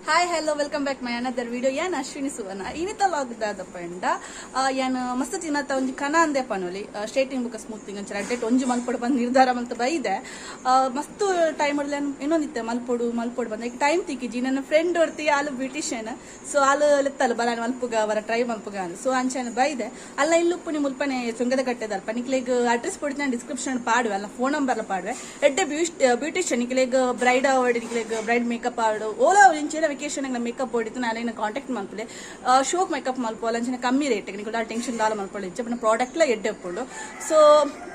hi hello welcome back my another video ಏನ್ ಅಶ್ವಿನಿ ಸುವರ್ಣ ಇನ್ನಿತ ಲಾಗ್ದಾದ ಪಂಡ ಏನ್ ಮಸ್ತ್ ತಿನ್ನತ್ತ ಒಂಜಿ ಕನ ಅಂದೆ ಪನೊಲಿ ಸ್ಟ್ರೇಟಿಂಗ್ ಬುಕ್ ಸ್ಮೂತಿಂಗ್ ಅಂಚ ಅಡ್ಡೆಟ್ ಒಂಜಿ ಮಲ್ಪೊಡು ಬಂದು ನಿರ್ಧಾರ ಮಲ್ತ ಬೈದೆ ಮಸ್ತ್ ಟೈಮ್ ಇನ್ನೊಂದಿತ್ತೆ ಮಲ್ಪೊಡು ಬಂದ ಈಗ ಟೈಮ್ ತಿಕ್ಕಿಜಿ ನನ್ನ ಫ್ರೆಂಡ್ ಹೊರ್ತಿ ಆಲು ಬ್ಯೂಟಿಷಿಯನ್ ಸೊ ಆಲು ಲೆತ್ತಲ್ಲ ಬಲ ಮಲ್ಪುಗ ಅವರ ಟ್ರೈ ಮಲ್ಪುಗ ಸೊ ಅಂಚೆನ ಬೈದೆ ಅಲ್ಲ ಇಲ್ಲುಪ್ಪು ನಿ ಮುಲ್ಪನೆ ಚುಂಗದ ಕಟ್ಟೆದಲ್ಪ ನಿಕ್ಲೆಗ್ ಅಡ್ರೆಸ್ ಕೊಡ್ತೀನಿ ಡಿಸ್ಕ್ರಿಪ್ಷನ್ ಪಾಡುವೆ ಅಲ್ಲ ಫೋನ್ ನಂಬರ್ ಪಾಡುವೆ ಎಡ್ಡೆ ಬ್ಯೂಟಿಷಿಯನ್ ನಿಕ್ಲೆಗ್ ಬ್ರೈಡ್ ಆವಡ್ ನಿಕ್ಲೆಗ್ ಬ್ರೈಡ್ ಮೇಕಪ್ ಆವಡು ಓಲಾ ಇಂಚೆನ ವೆಕೇಶನ್ ಮೇಕಪ್ ಹೊಡಿತು ನಾನು ಕಾಂಟ್ಯಾಕ್ಟ್ ಮಲ್ಪಲೆ ಶೋಕ್ ಮೇಕಪ್ ಮಲ್ಪೋಲ್ಲ ಅಂಚನೆ ಕಮ್ಮಿ ರೇಟ್ ನಿಮಗೆ ಟೆನ್ಷನ್ ದಾಲ ಮಲ್ಪೊಳ್ಳಿ ಇಚ್ಚೆ ಪ್ರಾಡಕ್ಟ್ಲ ಎಡ್ಡೆ ಉಪ್ಪುಂಡು ಸೊ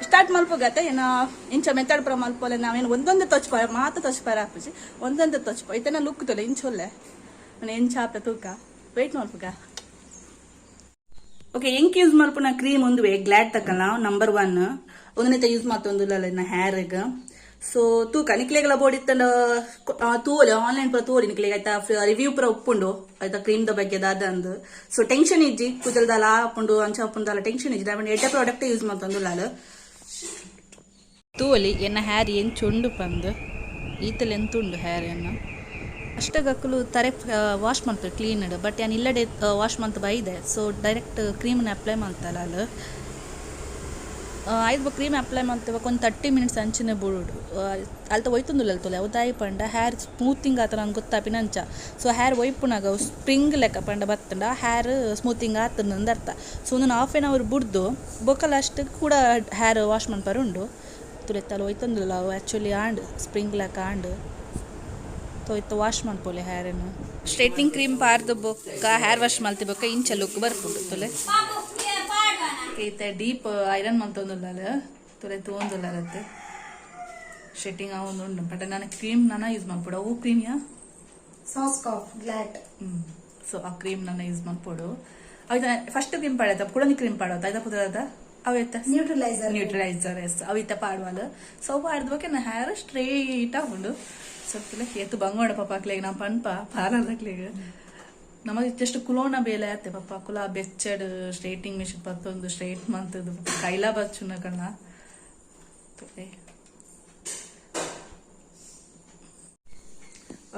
ಸ್ಟಾರ್ಟ್ ಮಲ್ಪೋಗತ್ತೆ ಏನ ಇಂಚ ಮೆತ್ತಡ್ ಪುರ ಮಲ್ಪೋಲೆ ನಾವೇನು ಒಂದೊಂದು ತೊಚ್ಪಾರ ಮಾತು ತೊಚ್ಪಾರ ಹಾಪುಜಿ ಒಂದೊಂದು ತೊಚ್ಪ ಇತನ ಲುಕ್ ತೊಲೆ ಇಂಚೊಲ್ಲೆ ನಾನು ಎಂಚಾಪ ತೂಕ ವೆಯ್ಟ್ ಮಲ್ಪುಗ ಓಕೆ ಎಂಕ್ ಯೂಸ್ ಮಲ್ಪುನ ಕ್ರೀಮ್ ಒಂದು ಗ್ಲಾಡ್ ತಕ್ಕಲ್ಲ ನಂಬರ್ 1 ಒಂದನೇತ ಯೂಸ್ ಮಾತೊಂದು ಹ್ಯಾರ್ಗೆ ಸೊ ತೂಕ ನಿಕ್ಲೆಗಲ ಬೋಡಿತ್ತಂಡ ತೋಲೆ ಆನ್ಲೈನ್ ಪುರ ತೋಲಿ ನಿಕ್ಲೆಗ್ ಆಯ್ತಾ ರಿವ್ಯೂ ಪುರ ಉಪ್ಪುಂಡು ಆಯ್ತಾ ಕ್ರೀಮ್ ದ ಬಗ್ಗೆ ದಾದಂದು ಸೊ ಟೆನ್ಷನ್ ಇಜ್ಜಿ ಕೂದಲ್ದಲ್ಲ ಆಪುಂಡು ಅಂಚ ಆಪುಂದಲ್ಲ ಟೆನ್ಷನ್ ಇಜ್ಜಿ ನಾನು ಎಡ್ಡೆ ಪ್ರಾಡಕ್ಟ್ ಯೂಸ್ ಮಾಡ್ತಂದು ಲಾಲು ತೋಲಿ ಎನ್ನ ಹ್ಯಾರ್ ಏನ್ ಚೊಂಡು ಪಂದು ಈತಲ್ ಎಂತುಂಡು ಹ್ಯಾರ್ ಎನ್ನ ಅಷ್ಟಗಕ್ಕಲು ತರೆ ವಾಶ್ ಮಾಡ್ತಾರೆ ಕ್ಲೀನ್ ಬಟ್ ಏನು ಇಲ್ಲಡೆ ವಾಶ್ ಮಾಡ್ತಾ ಬೈದೆ ಸೊ ಡೈರೆಕ್ಟ್ ಕ್ರೀಮ್ನ ಅಪ್ಲೈ ಮಾಡ್ತಲ್ಲ ಅಲ್ಲಿ ಆಯ್ತು ಕ್ರೀಮ್ ಅಪ್ಲೈ ಮಾಡ್ತೇವೆ ಒಂದು 30 ಮಿನಿಟ್ಸ್ ಅಂಚಿನ ಬಿಡುಡು ಅಲ್ತ ಒಯ್ತುಂದಿಲ್ಲ ಅಲ್ತಲ್ಲ ಅವತ್ತಾಯಿ ಪಂಡ ಹ್ಯಾರ್ ಸ್ಮೂತಿಂಗ್ ಆತ ನಂಗೆ ಗೊತ್ತಾಪಿನ ಅಂಚ ಸೊ ಹ್ಯಾರ್ ಒಯ್ಪುನಾಗ ಸ್ಪ್ರಿಂಗ್ ಲೆಕ್ಕ ಪಂಡ ಬತ್ತಂಡ ಹ್ಯಾರ್ ಸ್ಮೂತಿಂಗ್ ಆತಂದು ಅರ್ಥ ಸೊ ಒಂದು ½ ಬಿಡ್ದು ಬೊಕ್ಕಲ ಅಷ್ಟು ಕೂಡ ಹ್ಯಾರ್ ವಾಶ್ ಮಾಡ್ಪಾರು ಉಂಡು ತುಲೆತ್ತಲ್ಲ ಒಯ್ತಂದಿಲ್ಲ ಅವು ಆ್ಯಕ್ಚುಲಿ ಆಂಡ್ ಸ್ಪ್ರಿಂಗ್ ಲೆಕ್ಕ ಆಂಡ್ ತೊಯ್ತು ವಾಶ್ ಮಾಡ್ಪೋಲೆ ಹ್ಯಾರನ್ನು ಸ್ಟ್ರೈಟ್ನಿಂಗ್ ಕ್ರೀಮ್ ಪಾರ್ದು ಬೊಕ್ಕ ಹ್ಯಾರ್ ವಾಶ್ ಮಲ್ತಿ ಬೊಕ್ಕ ಇಂಚ ಲುಕ್ ಬರ್ಪುಂಡು ತೊಲೆ ಈತ ಡೀಪ್ ಐರನ್ ಮಂತೊಂದುಲ್ಲ ತೊಲೆ ತೋಂದುಲ್ಲತ್ತೆ ಶೆಟ್ಟಿಂಗ್ ಅವೊಂದು ಉಂಡು ಬಟ್ ನಾನು ಕ್ರೀಮ್ ನಾನು ಯೂಸ್ ಮಾಡ್ಕೊಡು ಅವು ಕ್ರೀಮ್ ಯಾ ಸಾಸ್ಕಾಫ್ ಗ್ಲಾಟ್ ಸೊ ಆ ಕ್ರೀಮ್ ನಾನು ಯೂಸ್ ಮಾಡ್ಕೊಡು ಅವ ಫಸ್ಟ್ ಕ್ರೀಮ್ ಪಾಡತ್ತ ಪುಡನಿ ಕ್ರೀಮ್ ಪಾಡೋದು ಆಯ್ತಾ ಪುದರದ ಅವೈತ ನ್ಯೂಟ್ರಲೈಸರ್ ಎಸ್ ಅವಿತ ಪಾಡುವಲ್ಲ ಸೊ ಪಾಡ್ದಕ್ಕೆ ನಾ ಹ್ಯಾರ್ ಸ್ಟ್ರೇಟ್ ಆಗುಂಡು ಸ್ವಲ್ಪ ಎತ್ತು ಬಂಗೋಡ ಪಾಪಾಕ್ಲೆಗ್ ನಾ ಪನ್ಪ ಪಾರ್ಲರ್ದಾಕ್ಲೆಗ್ ನಮಗೆ ಜಸ್ಟ್ ಕುಲೋನ ಬೇಲೆ ಆತೆ ಪಪ್ಪ ಕುಲ ಬೆಚ್ಚಡ್ ಸ್ಟ್ರೇಟಿಂಗ್ ಮಿಷನ್ ಪತ್ತೊಂದು ಸ್ಟ್ರೇಟ್ ಮಂತದ್ದು ಕೈಲಾ ಬಚ್ಚುನ ಕಣ್ಣ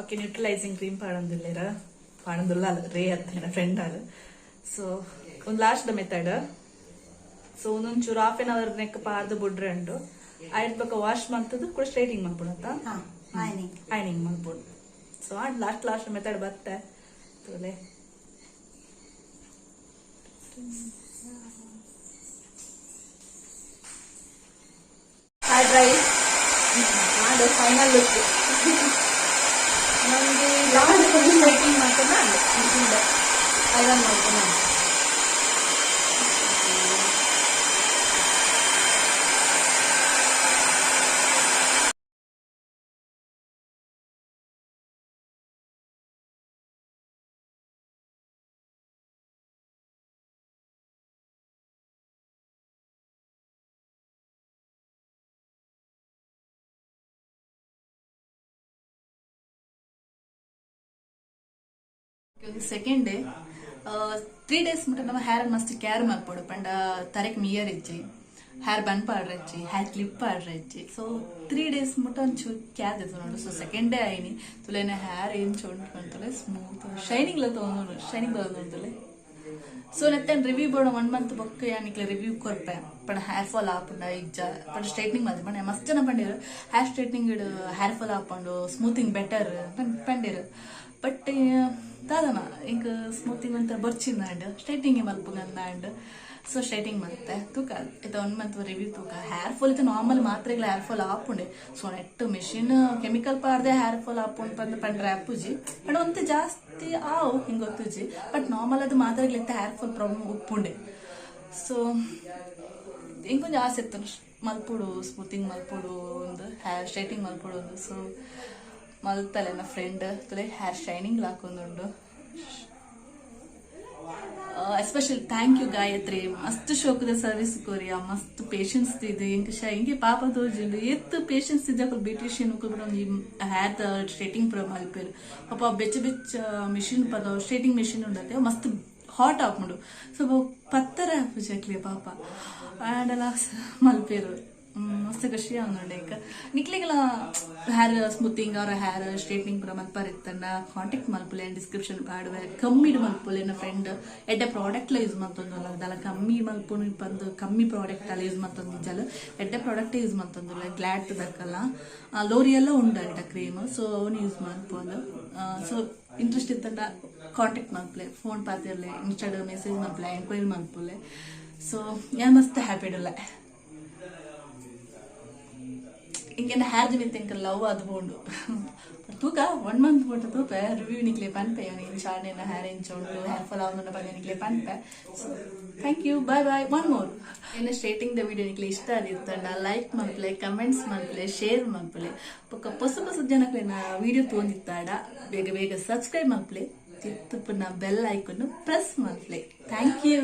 ಓಕೆ ನ್ಯೂಟ್ರಲೈಸಿಂಗ್ ಕ್ರೀಮ್ ಪಾಡೊಂದಿಲ್ಲ ರೇ ಅತ್ತ ಫ್ರೆಂಡ್ ಆಲ್ ಸೊ ಒಂದು ಲಾಸ್ಟ್ ದ ಮೆಥಡ್ ಸೊ ಒಂದೊಂಚೂರು ½ ನೆಕ್ ಪಾರ್ದು ಬಿಡ್ರೆ ಉಂಟು ಆಯ್ತು ಬಕ್ಕ ವಾಶ್ ಮಾಡ್ತದ್ದು ಕೂಡ ಸ್ಟ್ರೇಟಿಂಗ್ ಮಾಡ್ಬಿಡತ್ತ ಐನಿಂಗ್ ಮಾಡ್ಬೋದು ಸೊ ಲಾಸ್ಟ್ ಮೆಥಡ್ ಬತ್ತೆ ತೊಲೆ ಡ್ರೈ ಅದು ಫೈನಲ್ ಲುಕ್ ನಮಗೆ ಸ್ಟ್ರೈಟಿಂಗ್ ಮಾಡ್ಕೊಂಡ ಐರನ್ ಮಾಡ್ಕೊಂಡ ಸೆಕೆಂಡ್ ಡೇ 3 days ಮುಟ್ಟ ನಮ್ಮ ಹೇರ್ ಮಸ್ತ್ ಕೇರ್ ಮಾಡ್ಕೊಡು ಪಂಡ ತರೆಕ್ ಮಿಯರ್ ಇಚ್ಚಿ ಹೇರ್ ಬನ್ ಪಾಡ್ರೆ ಇಚ್ಚಿ ಹೇರ್ ಕ್ಲಿಪ್ ಪಾಡ್ರೆ ಇಚ್ಚಿ ಸೊ 3 days ಮುಟ್ಟ ಒಂಚೂರು ಕ್ಯಾರ್ ದಿತ್ತು ನೋಡು ಸೊ ಸೆಕೆಂಡ್ ಡೇ ಆಯ್ನಿ ತುಲೇನೆ ಹೇರ್ ಏನ್ ಚೊಂಡು ಬಂತಲೆ ಸ್ಮೂತ್ ಶೈನಿಂಗ್ ತೊಗೊಂಡು ಶೈನಿಂಗ್ ತೊಗೊಂಡು ಸೊ ನೆತ್ತೇನು ರಿವ್ಯೂ ಬೋರ್ಡ್ 1 month ಬೊಕ್ಕ ಯಾನಿಕ್ಲೆ ರಿವ್ಯೂ ಕೊರ್ಪೆ ಪಂಡ ಹೇರ್ ಫಾಲ್ ಆಪುಂಡ ಇಜ್ಜ ಪಂಡ ಸ್ಟ್ರೈಟ್ನಿಂಗ್ ಮಾಡಿ ಪಂಡ ಮಸ್ತ್ ಜನ ಪಂಡಿರು ಹೇರ್ ಸ್ಟ್ರೈಟ್ನಿಂಗ್ ಹೇರ್ ಫಾಲ್ ಆಪುಂಡು ಸ್ಮೂತಿಂಗ್ ಬೆಟರ್ ಪಂಡಿರು ಬಟ್ ದಾದನ ಈಗ ಸ್ಮೂತಿಂಗ್ ಅಂತ ಬರ್ಚಿಂದ ಸ್ಟ್ರೈಟಿಂಗ್ ಮಲ್ಪುಗಂದ ಸೊ ಸ್ಟ್ರೈಟಿಂಗ್ ಮತ್ತೆ ತೂಕ ಇದು 1 month ರಿವ್ಯೂ ತೂಕ ಹೇರ್ ಫಾಲ್ ಇದು ನಾರ್ಮಲ್ ಮಾತ್ರೆಗಳ ಹೇರ್ ಫಾಲ್ ಆಪುಂಡೆ ಸೊ ನೆಟ್ಟು ಮೆಷಿನ್ ಕೆಮಿಕಲ್ ಪಾರ್ದೆ ಹೇರ್ ಫಾಲ್ ಆಪುಂಡು ಬಂದು ಪಂಡ್ರೆ ಆಪುಜಿ ಬಟ್ ಒಂದು ಜಾಸ್ತಿ ಆವು ಹಿಂಗೆ ಗೊತ್ತುಜಿ ಬಟ್ ನಾರ್ಮಲ್ ಅದು ಮಾತ್ರೆಗಳಿಂದ ಹೇರ್ ಫಾಲ್ ಪ್ರಾಬ್ಲಮ್ ಉಪ್ಪುಂಡೆ ಸೊ ಹಿಂಗೊಂದು ಆಸೆ ಇತ್ತು ಮಲ್ಪುಡು ಸ್ಮೂತಿಂಗ್ ಮಲ್ಪುಡು ಒಂದು ಹೇರ್ ಸ್ಟ್ರೈಟಿಂಗ್ ಮಲ್ಪುಡು ಒಂದು ಸೊ ಮಲ್ತಲೆ ನನ್ನ ಫ್ರೆಂಡ್ ತುಲೆ ಹೇರ್ ಶೈನಿಂಗ್ ಹಾಕೊಂಡುಂಡು ಎಸ್ಪೆಷಲಿ ಥ್ಯಾಂಕ್ ಯು ಗಾಯತ್ರಿ ಮಸ್ತ್ ಶೋಕದ ಸರ್ವಿಸ್ ಕೊರಿಯಾ ಮಸ್ತ್ ಪೇಷನ್ಸ್ ಇದೆ ಹಿಂಗೆ ಪಾಪ ತೋಜಿಂಡು ಎತ್ತು ಪೇಷನ್ಸ್ ಇದೆ ಬ್ಯೂಟಿಷಿಯನ್ ಹೇರ್ ಸ್ಟ್ರೇಟಿಂಗ್ ಪುರ ಮಲ್ಪೇರು ಪಾಪ ಬೆಚ್ಚ ಮಿಷಿನ್ ಪದ ಸ್ಟ್ರೇಟಿಂಗ್ ಮಿಷಿನ್ ಉಂಡತೆ ಮಸ್ತ್ ಹಾಟ್ ಆಪುಂಡು ಸೊ ಪತ್ತರ ಆಪುಜಕ್ಲಿ ಪಾಪ ಆ್ಯಂಡ್ ಎಲ್ಲ ಮಲ್ಪೇರು ಮಸ್ತ್ ಖುಷಿ ಆಗೋಂಡು ಈಗ ನಿಕ್ಲಿಗೆಲ್ಲ ಹೇರ್ ಸ್ಮೂತಿಂಗ್ ಅವರ ಹೇರ್ ಸ್ಟ್ರೇಟ್ನಿಂಗ್ ಪೂರ ಮಲ್ಪರ್ ಇತ್ತಂಡ ಕಾಂಟ್ಯಾಕ್ಟ್ ಮಲ್ಪುಲೆ ಡಿಸ್ಕ್ರಿಪ್ಷನ್ ಪಾಡುವೆ ಕಮ್ಮಿ ಮಲ್ಪುಲೆ ನನ್ನ ಫ್ರೆಂಡ್ ಎಡ್ಡೆ ಪ್ರಾಡಕ್ಟ್ ಯೂಸ್ ಮಾಡ್ತಂದಿಲ್ಲ ಅದೆಲ್ಲ ಕಮ್ಮಿ ಮಲ್ಪುನು ಬಂದು ಕಮ್ಮಿ ಪ್ರಾಡಕ್ಟ್ ಎಲ್ಲ ಯೂಸ್ ಮಾಡ್ತಂದಿಲ್ಲ ಎಡ್ಡೆ ಪ್ರಾಡಕ್ಟ್ ಯೂಸ್ ಮಾಡ್ತಂದಿಲ್ಲ ಗ್ಲಾಟ್ ದಕ್ಕಲ್ಲ ಲೋರಿಯೆಲ್ಲ ಉಂಟಂಟ ಕ್ರೀಮ್ ಸೊ ಅವನು ಯೂಸ್ ಮಾಡ್ಬೋದು ಸೊ ಇಂಟ್ರೆಸ್ಟ್ ಇತ್ತಂಡ ಕಾಂಟ್ಯಾಕ್ಟ್ ಮಲ್ಪಲೆ ಫೋನ್ ಪಾತಿರ್ಲೆ ಇನ್ಸ್ಟಾಗ್ರಾಮ್ ಮೆಸೇಜ್ ಮಲ್ಪಲೆ ಎಂಕ್ವೈರಿ ಮಲ್ಪುಲೆ ಸೊ ഞാൻ ಮಸ್ತ್ ಹ್ಯಾಪಿ ಇಡಲ್ಲ ಇಂಕೆಂಡ ಹೇರ್ ಜಿಮಿತ್ ಎಂಕ ಲವ್ ಅದು ಬೋಂಡು ತೂಕ 1 ಮಂತ್ ಬೋಟ ತೂಪ ರಿವ್ಯೂ ನಿಕ್ಲೆ ಪನ್ಪೆ ಅವನಿಗೆ ಶಾರ್ಟ್ ಹೇರ್ ಇಂಚ ಉಂಟು ಹೇರ್ ಫಾಲ್ ಆಗೋದು ಬಗ್ಗೆ ನಿಕ್ಲೆ ಪನ್ಪೆ so thank you bye bye one more ಏನು ಸ್ಟ್ರೇಟಿಂಗ್ ದ ವಿಡಿಯೋ ನಿಕ್ಲೆ ಇಷ್ಟ ಆಗಿರ್ತಂಡ ಲೈಕ್ ಮಲ್ಪಲೆ ಕಮೆಂಟ್ಸ್ ಮಲ್ಪಲೆ ಶೇರ್ ಮಲ್ಪಲೆ ಪಕ್ಕ ಹೊಸ ಜನಕ್ಕೆ ವಿಡಿಯೋ ತೋಂದಿತ್ತಾಡ ಬೇಗ ಬೇಗ ಸಬ್ಸ್ಕ್ರೈಬ್ ಮಲ್ಪಲೆ ತಿಪ್ಪನ ಬೆಲ್ ಐಕನ್ನು ಪ್ರೆಸ್ ಮಲ್ಪಲೆ ಥ್ಯಾಂಕ್ ಯು